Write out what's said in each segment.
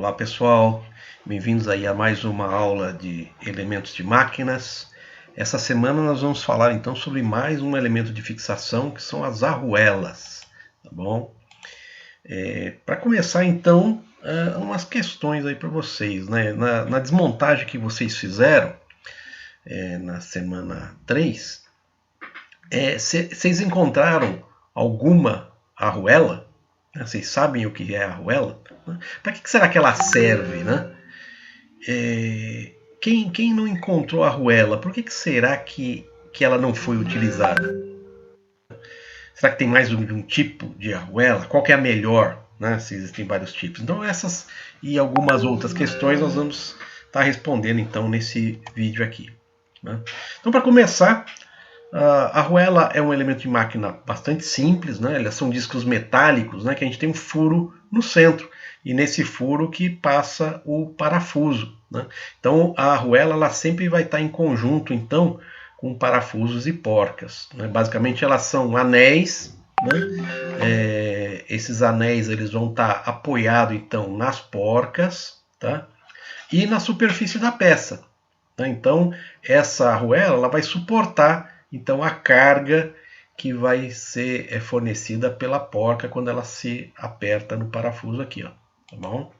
Olá pessoal, bem-vindos aí a mais uma aula de elementos de máquinas. Essa semana nós vamos falar então sobre mais um elemento de fixação, que são as arruelas, tá bom? Para começar então, umas questões aí para vocês, né? Na desmontagem que vocês fizeram na semana 3, vocês encontraram alguma arruela? Vocês sabem o que é a arruela? Para que será que ela serve, né? Quem não encontrou a arruela, por que será que ela não foi utilizada? Será que tem mais de um tipo de arruela? Qual que é a melhor? Né? Se existem vários tipos. Então essas e algumas outras questões nós vamos estar respondendo então nesse vídeo aqui. Né? Então para começar, a arruela é um elemento de máquina bastante simples, né? Elas são discos metálicos, né? Que a gente tem um furo no centro e nesse furo que passa o parafuso, né? Então a arruela ela sempre vai estar em conjunto então com parafusos e porcas, né? Basicamente elas são anéis, né? Esses anéis eles vão estar apoiados então nas porcas, tá? E na superfície da peça. Então essa arruela ela vai suportar então a carga que vai ser fornecida pela porca quando ela se aperta no parafuso aqui, ó, tá bom?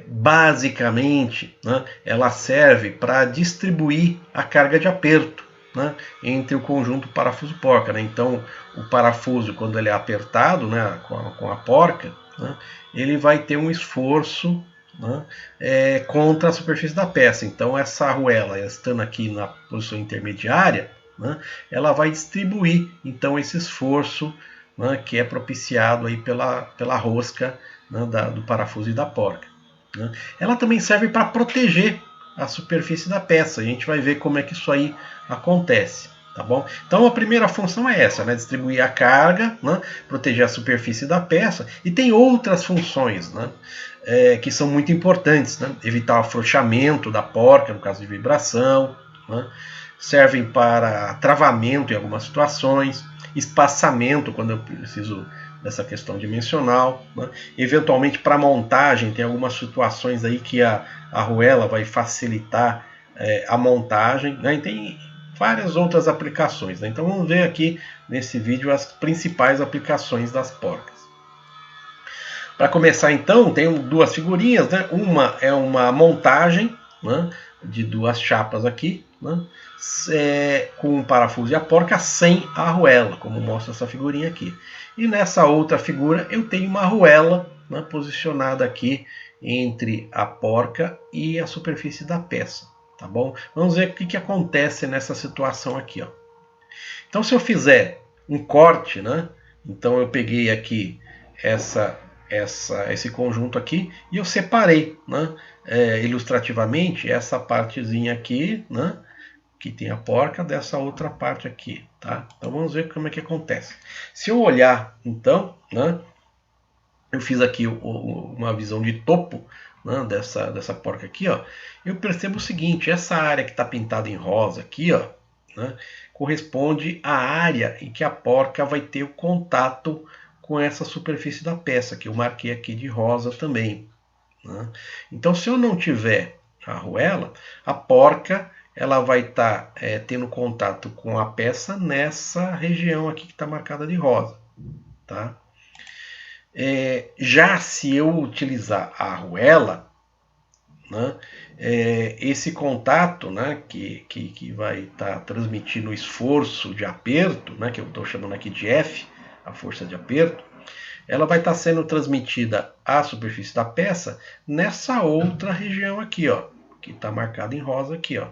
Basicamente, né, ela serve para distribuir a carga de aperto, né, entre o conjunto parafuso-porca, né? Então o parafuso quando ele é apertado, né, com a porca, né, ele vai ter um esforço, né, contra a superfície da peça. Então essa arruela, estando aqui na posição intermediária, né, ela vai distribuir então esse esforço, né, que é propiciado aí pela rosca, né, do parafuso e da porca. Né. Ela também serve para proteger a superfície da peça. A gente vai ver como é que isso aí acontece. Tá bom? Então a primeira função é essa, né? Distribuir a carga, né? Proteger a superfície da peça, e tem outras funções, né? Que são muito importantes, né? Evitar o afrouxamento da porca no caso de vibração, né? Servem para travamento em algumas situações, espaçamento quando eu preciso dessa questão dimensional, né? Eventualmente para montagem tem algumas situações aí que a arruela vai facilitar a montagem, né? E tem várias outras aplicações, né? Então vamos ver aqui nesse vídeo as principais aplicações das porcas. Para começar então, tem duas figurinhas, né? Uma é uma montagem, né, de duas chapas aqui, né, com um parafuso e a porca sem a arruela, como mostra essa figurinha aqui. E nessa outra figura eu tenho uma arruela, né, posicionada aqui entre a porca e a superfície da peça. Tá bom? Vamos ver o que acontece nessa situação aqui, ó. Então se eu fizer um corte, né? Então eu peguei aqui esse conjunto aqui e eu separei, né? Ilustrativamente essa partezinha aqui, né? Que tem a porca, dessa outra parte aqui, tá? Então vamos ver como é que acontece. Se eu olhar, então, né? Eu fiz aqui uma visão de topo, né, dessa porca aqui, ó. Eu percebo o seguinte: essa área que está pintada em rosa aqui, ó, né, corresponde à área em que a porca vai ter o contato com essa superfície da peça, que eu marquei aqui de rosa também. Né? Então, se eu não tiver a arruela, a porca ela vai estar tendo contato com a peça nessa região aqui que está marcada de rosa, tá? Já se eu utilizar a arruela, né, esse contato, né, que vai estar transmitindo o esforço de aperto, né, que eu estou chamando aqui de F, a força de aperto, ela vai estar sendo transmitida à superfície da peça nessa outra região aqui, ó, que está marcada em rosa aqui, ó.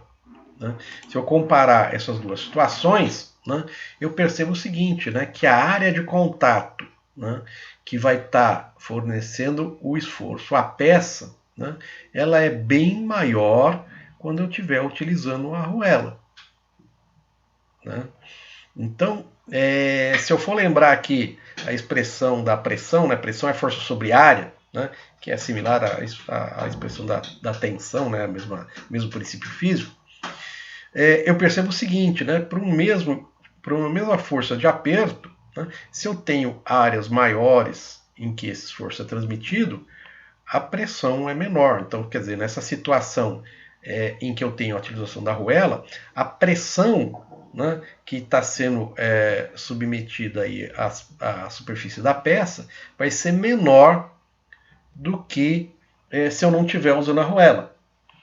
Né? Se eu comparar essas duas situações, né, eu percebo o seguinte, né, que a área de contato, né, que vai estar fornecendo o esforço à peça, né, ela é bem maior quando eu estiver utilizando a arruela. Né? Então, se eu for lembrar aqui a expressão da pressão, né, pressão é força sobre área, né, que é similar à expressão da tensão, né, mesmo princípio físico, eu percebo o seguinte, né, para uma mesma força de aperto, né, se eu tenho áreas maiores em que esse esforço é transmitido, a pressão é menor. Então, quer dizer, nessa situação em que eu tenho a utilização da arruela, a pressão, né, que está sendo submetida aí à superfície da peça vai ser menor do que se eu não estiver usando a arruela,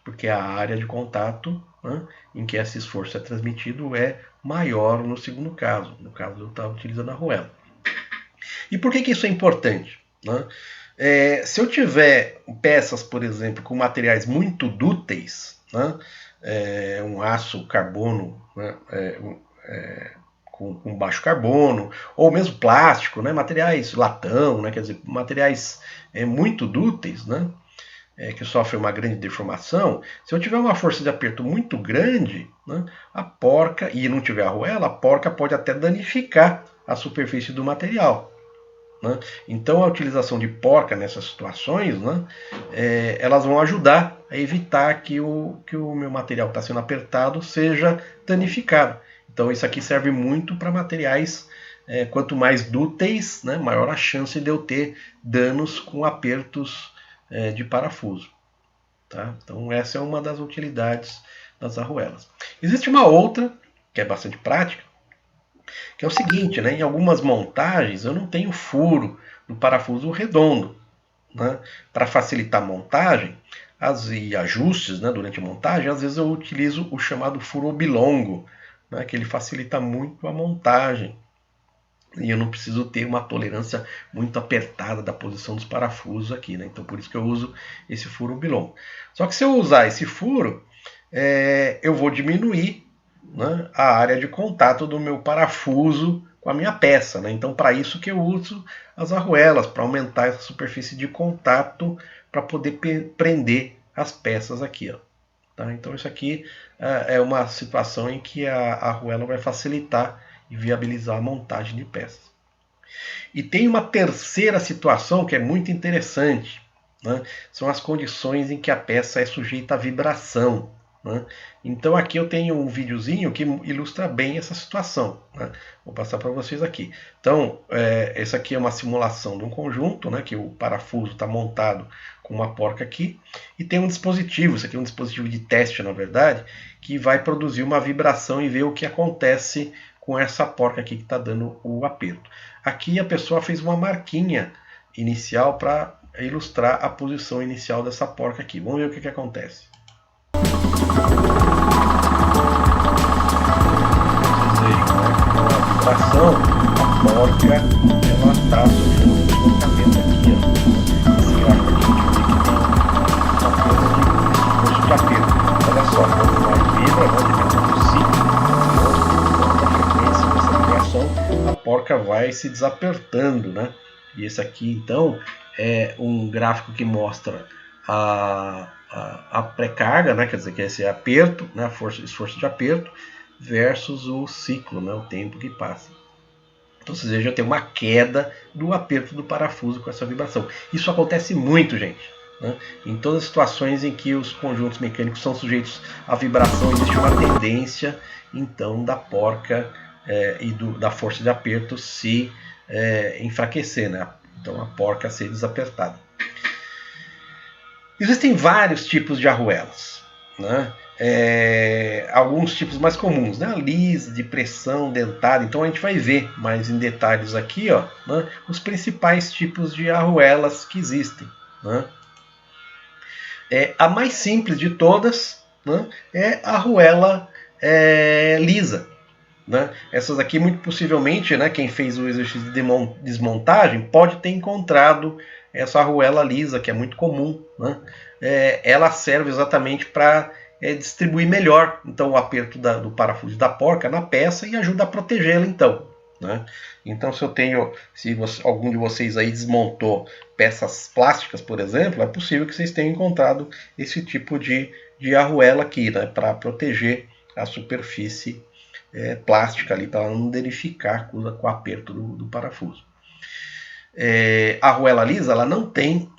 porque a área de contato, né, em que esse esforço é transmitido é maior no segundo caso, no caso de eu estar utilizando a arruela. E por que isso é importante? Né? Se eu tiver peças, por exemplo, com materiais muito dúteis, né? Um aço carbono, né? Com baixo carbono, ou mesmo plástico, né? Materiais latão, né? Quer dizer, materiais muito dúteis, né? Que sofrem uma grande deformação, se eu tiver uma força de aperto muito grande, né? A porca, e não tiver arruela, a porca pode até danificar a superfície do material. Né? Então a utilização de porca nessas situações, né, elas vão ajudar a evitar que o meu material que está sendo apertado seja danificado. Então isso aqui serve muito para materiais, quanto mais dúteis, né, maior a chance de eu ter danos com apertos de parafuso. Tá? Então essa é uma das utilidades das arruelas. Existe uma outra, que é bastante prática, que é o seguinte, né? Em algumas montagens eu não tenho furo no parafuso redondo. Né? Para facilitar a montagem e ajustes, né, durante a montagem, às vezes eu utilizo o chamado furo oblongo, né, que ele facilita muito a montagem. E eu não preciso ter uma tolerância muito apertada da posição dos parafusos aqui. Né? Então por isso que eu uso esse furo oblongo. Só que se eu usar esse furo, eu vou diminuir, né, a área de contato do meu parafuso com a minha peça. Né? Então, para isso que eu uso as arruelas, para aumentar essa superfície de contato, para poder prender as peças aqui. Ó. Tá? Então, isso aqui é uma situação em que a arruela vai facilitar e viabilizar a montagem de peças. E tem uma terceira situação que é muito interessante. Né? São as condições em que a peça é sujeita à vibração. Né? Então aqui eu tenho um videozinho que ilustra bem essa situação. Né? Vou passar para vocês aqui. Então, essa aqui é uma simulação de um conjunto, né, que o parafuso está montado com uma porca aqui, e tem um dispositivo, isso aqui é um dispositivo de teste, na verdade, que vai produzir uma vibração e ver o que acontece com essa porca aqui que está dando o aperto. Aqui a pessoa fez uma marquinha inicial para ilustrar a posição inicial dessa porca aqui. Vamos ver o que acontece. A vibração, a porca, ela está sofrendo um deslocamento aqui. Ó. Esse gráfico aqui a gente vê que tem uma perda de esforço de aperto. Olha só, quanto mais vibra, dependendo do ciclo, da frequência dessa vibração, a porca vai se desapertando, né? E esse aqui, então, é um gráfico que mostra a pré-carga, né? Quer dizer, que é esse aperto, né? Esforço de aperto, versus o ciclo, né? O tempo que passa. Então vocês vejam, tem uma queda do aperto do parafuso com essa vibração. Isso acontece muito, gente. Né? Em todas as situações em que os conjuntos mecânicos são sujeitos à vibração, existe uma tendência, então, da porca e da força de aperto se enfraquecer, né? Então a porca ser desapertada. Existem vários tipos de arruelas. Né? Alguns tipos mais comuns, né? Lisa, de pressão, dentada. Então a gente vai ver mais em detalhes aqui, ó, né? Os principais tipos de arruelas que existem. Né? A mais simples de todas, né, é a arruela lisa. Né? Essas aqui, muito possivelmente, né, quem fez o exercício de desmontagem pode ter encontrado essa arruela lisa, que é muito comum. Né? Ela serve exatamente para distribuir melhor então, o aperto do parafuso da porca na peça e ajuda a protegê-la. Né? Então, se algum de vocês aí desmontou peças plásticas, por exemplo, é possível que vocês tenham encontrado esse tipo de arruela aqui, né, para proteger a superfície plástica ali, para não danificar com o aperto do parafuso. A arruela lisa ela não tem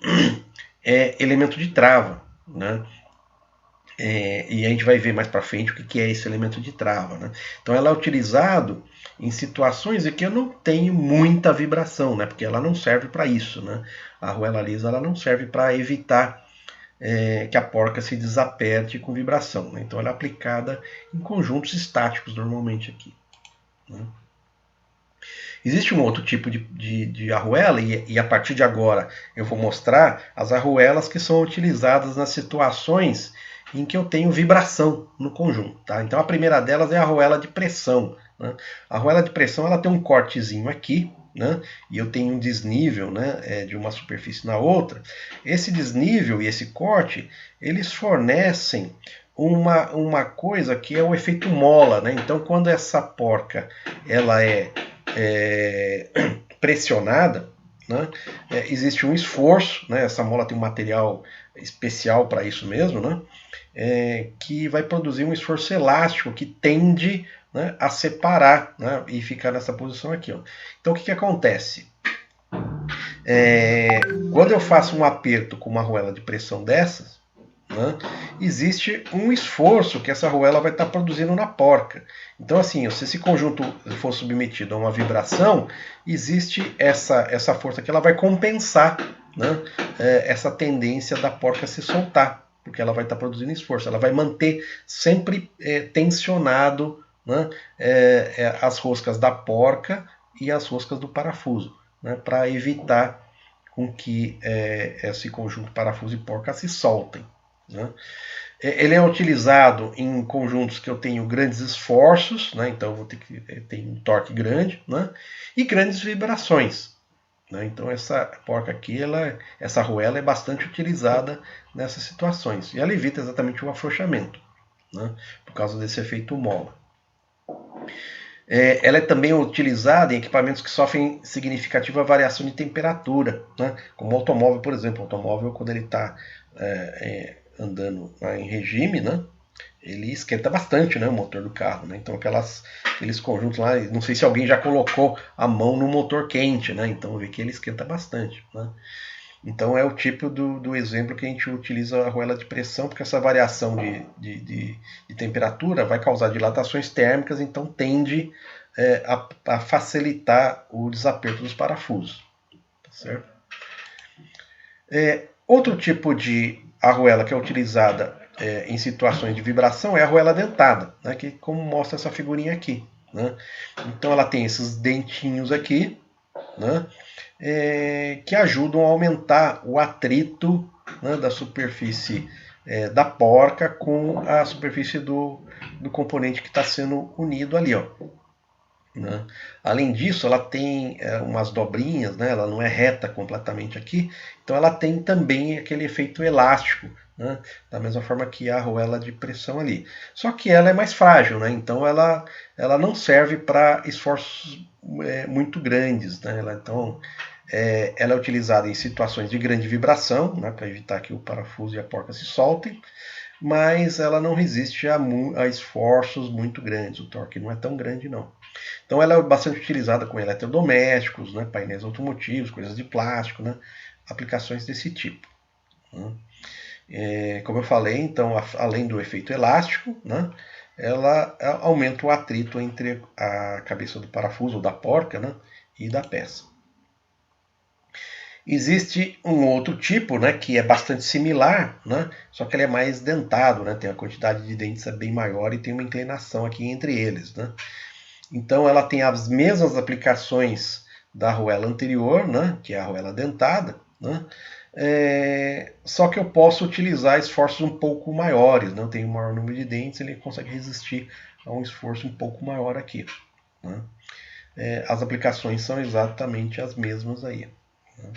elemento de trava. Né? E a gente vai ver mais para frente o que é esse elemento de trava, né? Então ela é utilizado em situações em que eu não tenho muita vibração, né? Porque ela não serve para isso, né? A arruela lisa ela não serve para evitar que a porca se desaperte com vibração, né? Então ela é aplicada em conjuntos estáticos normalmente aqui, né? Existe um outro tipo de arruela, e a partir de agora eu vou mostrar as arruelas que são utilizadas nas situações em que eu tenho vibração no conjunto. Tá? Então a primeira delas é a arruela de pressão. Né? A arruela de pressão ela tem um cortezinho aqui, né? E eu tenho um desnível, né, de uma superfície na outra. Esse desnível e esse corte, eles fornecem uma coisa que é o efeito mola. Né? Então quando essa porca ela é pressionada, né, existe um esforço, né, essa mola tem um material especial para isso mesmo, né, que vai produzir um esforço elástico que tende, né, a separar, né, e ficar nessa posição aqui. Ó. Então o que acontece? Quando eu faço um aperto com uma arruela de pressão dessas, né, existe um esforço que essa arruela vai estar produzindo na porca. Então, assim, se esse conjunto for submetido a uma vibração, existe essa força que ela vai compensar, né, essa tendência da porca se soltar, porque ela vai estar produzindo esforço. Ela vai manter sempre tensionado, né, as roscas da porca e as roscas do parafuso, né, para evitar com que esse conjunto parafuso e porca se soltem. Né? Ele é utilizado em conjuntos que eu tenho grandes esforços, né? Então eu vou ter que ter um torque grande, né? E grandes vibrações. Né? Então essa porca aqui, essa arruela é bastante utilizada nessas situações. E ela evita exatamente o afrouxamento, né? Por causa desse efeito mola. Ela é também utilizada em equipamentos que sofrem significativa variação de temperatura, né? Como o automóvel, por exemplo. O automóvel, quando ele está andando em regime, né, ele esquenta bastante, né, o motor do carro. Né? Então aqueles conjuntos lá, não sei se alguém já colocou a mão no motor quente, né? Então vê que ele esquenta bastante. Né? Então é o tipo do exemplo que a gente utiliza a arruela de pressão, porque essa variação de temperatura vai causar dilatações térmicas, então tende a facilitar o desaperto dos parafusos. Tá certo? Outro tipo de arruela que é utilizada em situações de vibração é a arruela dentada, né, que como mostra essa figurinha aqui. Né? Então ela tem esses dentinhos aqui, né, que ajudam a aumentar o atrito, né, da superfície da porca com a superfície do componente que está sendo unido ali. Ó. Né? Além disso, ela tem umas dobrinhas, né? Ela não é reta completamente aqui, então ela tem também aquele efeito elástico, né? Da mesma forma que a arruela de pressão ali. Só que ela é mais frágil, né? Então ela não serve para esforços muito grandes. Né? Ela é utilizada em situações de grande vibração, né? Para evitar que o parafuso e a porca se soltem, mas ela não resiste a esforços muito grandes. O torque não é tão grande, não. Então ela é bastante utilizada com eletrodomésticos, né, painéis automotivos, coisas de plástico, né, aplicações desse tipo. Né. Como eu falei, então, além do efeito elástico, né, ela aumenta o atrito entre a cabeça do parafuso, ou da porca, né, e da peça. Existe um outro tipo, né, que é bastante similar, né, só que ele é mais dentado, né, tem a quantidade de dentes bem maior e tem uma inclinação aqui entre eles. Né. Então ela tem as mesmas aplicações da arruela anterior, né, que é a arruela dentada, né, só que eu posso utilizar esforços um pouco maiores. Né, eu tenho um maior número de dentes, ele consegue resistir a um esforço um pouco maior aqui. Né. As aplicações são exatamente as mesmas aí. Né.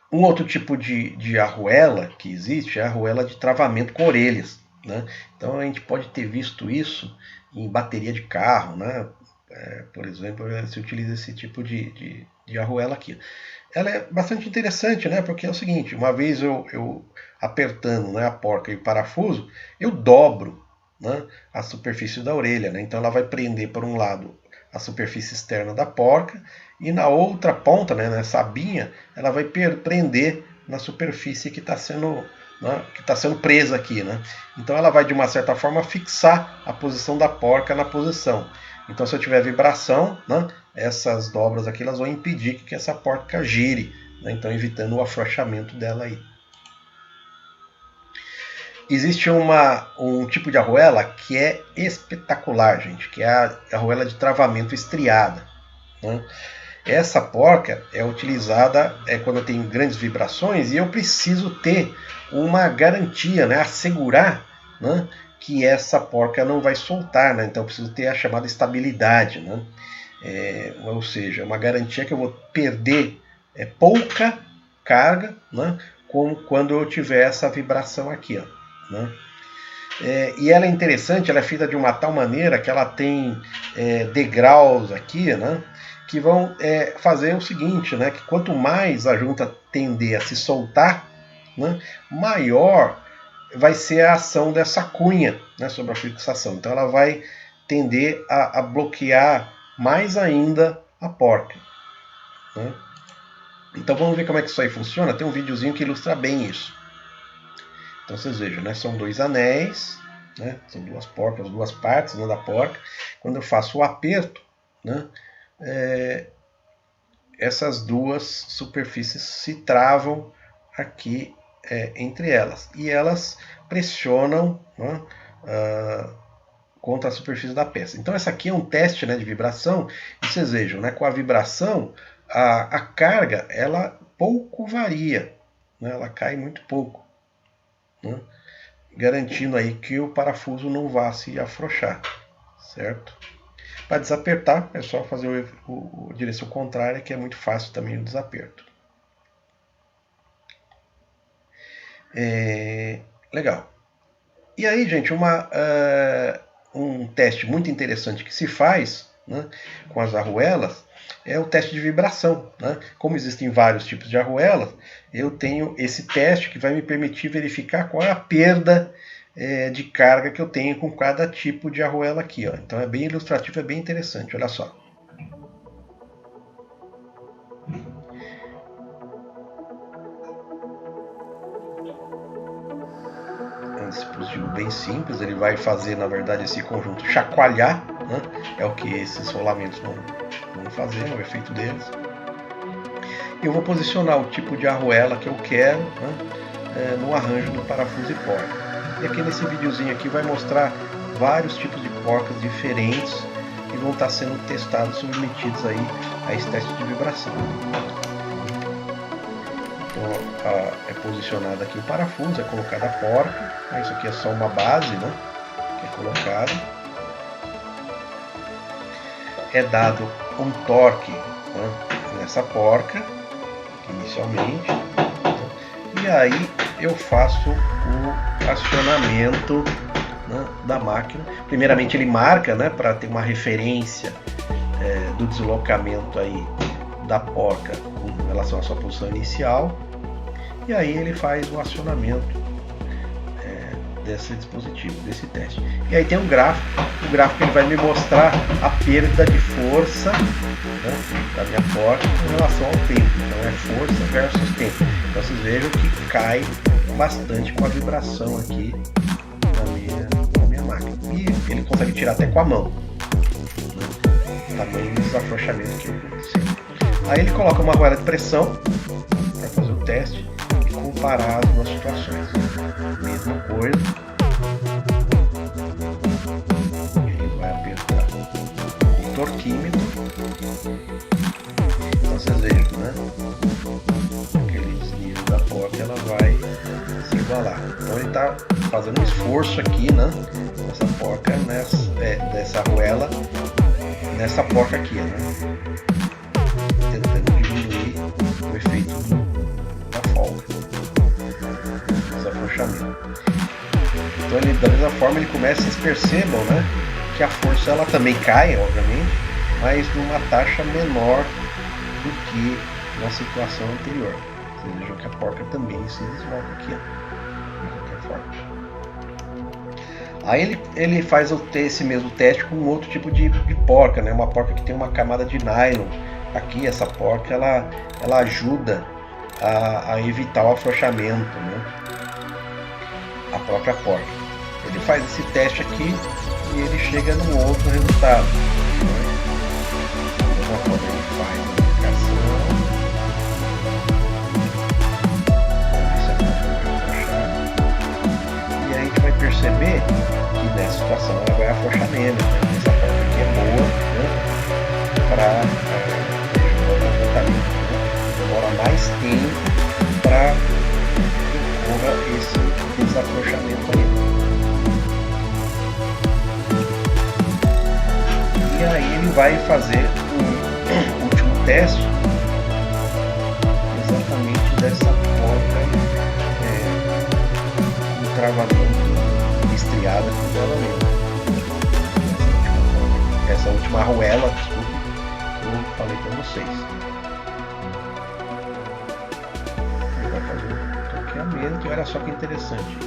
Um outro tipo de arruela que existe é a arruela de travamento com orelhas. Né? Então a gente pode ter visto isso em bateria de carro. Né? Por exemplo, se utiliza esse tipo de arruela aqui. Ela é bastante interessante, né? Porque é o seguinte, uma vez eu apertando, né, a porca e o parafuso, eu dobro, né, a superfície da orelha. Né? Então ela vai prender por um lado a superfície externa da porca e na outra ponta, né, nessa abinha, ela vai prender na superfície que está sendo né, que está sendo presa aqui, né? Então ela vai de uma certa forma fixar a posição da porca na posição. Então se eu tiver vibração, né, essas dobras aqui elas vão impedir que essa porca gire, né, então evitando o afrouxamento dela aí. Existe um tipo de arruela que é espetacular, gente, que é a arruela de travamento estriada, né? Essa porca é utilizada quando eu tenho grandes vibrações e eu preciso ter uma garantia, né, assegurar, né, que essa porca não vai soltar, né? Então eu preciso ter a chamada estabilidade, né? Ou seja, uma garantia que eu vou perder pouca carga, né, como quando eu tiver essa vibração aqui, ó, né? E ela é interessante, ela é feita de uma tal maneira que ela tem degraus aqui, né, que vão fazer o seguinte, né, que quanto mais a junta tender a se soltar, né, maior vai ser a ação dessa cunha, né, sobre a fixação. Então ela vai tender a bloquear mais ainda a porca, né? Então vamos ver como é que isso aí funciona. Tem um videozinho que ilustra bem isso. Então vocês vejam, né, são dois anéis, né, são duas porcas, duas partes, né, da porca. Quando eu faço o aperto, né, essas duas superfícies se travam aqui entre elas e elas pressionam, né, contra a superfície da peça. Então essa aqui é um teste, né, de vibração e vocês vejam, né, com a vibração a carga ela pouco varia, né, ela cai muito pouco, né, garantindo aí que o parafuso não vá se afrouxar, certo? Para desapertar é só fazer a direção contrária, que é muito fácil também o desaperto. Legal. E aí, gente, um teste muito interessante que se faz, né, com as arruelas é o teste de vibração, né? Como existem vários tipos de arruelas, eu tenho esse teste que vai me permitir verificar qual é a perda de carga que eu tenho com cada tipo de arruela aqui, ó. Então é bem ilustrativo, é bem interessante, olha só. É um dispositivo bem simples, ele vai fazer, na verdade, esse conjunto chacoalhar, né? É o que esses rolamentos vão fazer, é o efeito deles. Eu vou posicionar o tipo de arruela que eu quero, né, no arranjo do parafuso e porca. E aqui nesse videozinho aqui vai mostrar vários tipos de porcas diferentes que vão estar sendo testados, submetidos aí a esse teste de vibração. Então é posicionado aqui o parafuso, é colocada a porca, isso aqui é só uma base, né, que é colocada. É dado um torque, né, nessa porca, inicialmente, e aí eu faço o acionamento, né, da máquina. Primeiramente ele marca, né, para ter uma referência do deslocamento aí da porca com relação à sua posição inicial, e aí ele faz o acionamento desse dispositivo, desse teste. E aí tem um gráfico, o gráfico ele vai me mostrar a perda de força, né, da minha porca com relação ao tempo. Então é força versus tempo. Então vocês vejam que cai bastante com a vibração aqui na minha máquina. E ele consegue tirar até com a mão, né, o tamanho dos afrouxamentos que aconteceu. Aí ele coloca uma arruela de pressão para fazer o teste e comparar as duas situações. Mesma coisa. Ele vai apertar o torquímetro. Então vocês vejam, né? Aquele desnível da porca, ela vai se igualar. Então ele está fazendo um esforço aqui, né? Nessa porca, dessa arruela, nessa porca aqui, né? Tentando diminuir o efeito da folga, desafrouxamento. Então ele, da mesma forma, ele começa, vocês percebam, né, que a força ela também cai, obviamente, mas numa taxa menor do que na situação anterior. Vocês vejam que a porca também se desloca aqui, ó, de qualquer forma. Aí ele faz esse mesmo teste com um outro tipo de porca, né, uma porca que tem uma camada de nylon. Aqui essa porca ela ajuda a evitar o afrouxamento, né? a própria porta. Ele faz esse teste aqui e ele chega num outro resultado. Da mesma forma ele faz a aplicação. Vamos ver se a porta vai afrouxar. E aí a gente vai perceber que nessa situação ela vai afrouxar menos. Né? Essa porta aqui é boa, né? Para o comportamento. Né? Demora mais tempo para que ocorra esse desafrouxamento aí. E aí ele vai fazer o último teste exatamente dessa porta do travamento estriada com travamento. Essa última arruela, desculpe, que eu falei para vocês. Ele vai fazer o toqueamento e olha só que interessante.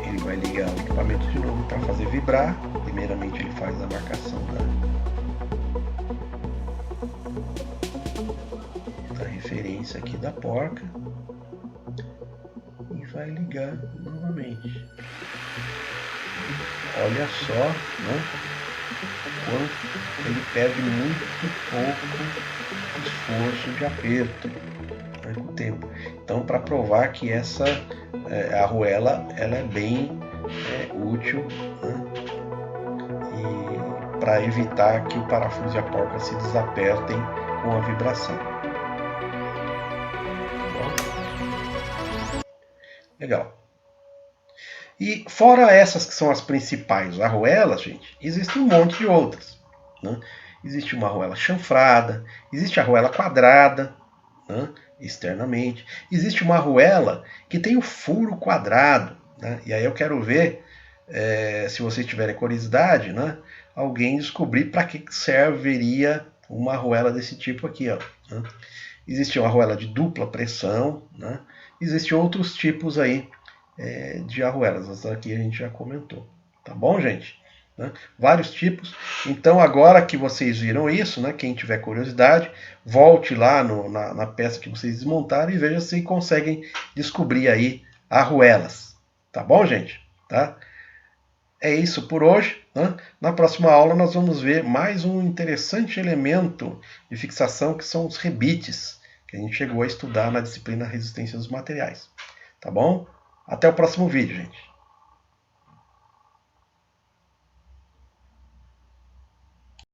Ele vai ligar o equipamento de novo para fazer vibrar. Primeiramente ele faz a marcação da referência aqui da porca e vai ligar novamente. Olha só, né, quanto ele perde muito pouco esforço de aperto, né, com o tempo. Então, para provar que essa arruela ela é bem útil, né, e para evitar que o parafuso e a porca se desapertem com a vibração. Legal. E fora essas que são as principais arruelas, gente, existe um monte de outras. Né? Existe uma arruela chanfrada, existe a arruela quadrada, né, externamente. Existe uma arruela que tem o furo quadrado. Né? E aí eu quero ver, se vocês tiverem curiosidade, né, alguém descobrir para que serviria uma arruela desse tipo aqui. Ó, né? Existe uma arruela de dupla pressão, né? Existem outros tipos aí de arruelas. Essa aqui a gente já comentou. Tá bom, gente? Né? Vários tipos. Então, agora que vocês viram isso, né, quem tiver curiosidade, volte lá na peça que vocês desmontaram e veja se conseguem descobrir aí arruelas. Tá bom, gente? Tá? É isso por hoje. Né? Na próxima aula nós vamos ver mais um interessante elemento de fixação que são os rebites, que a gente chegou a estudar na disciplina Resistência dos Materiais. Tá bom? Até o próximo vídeo, gente.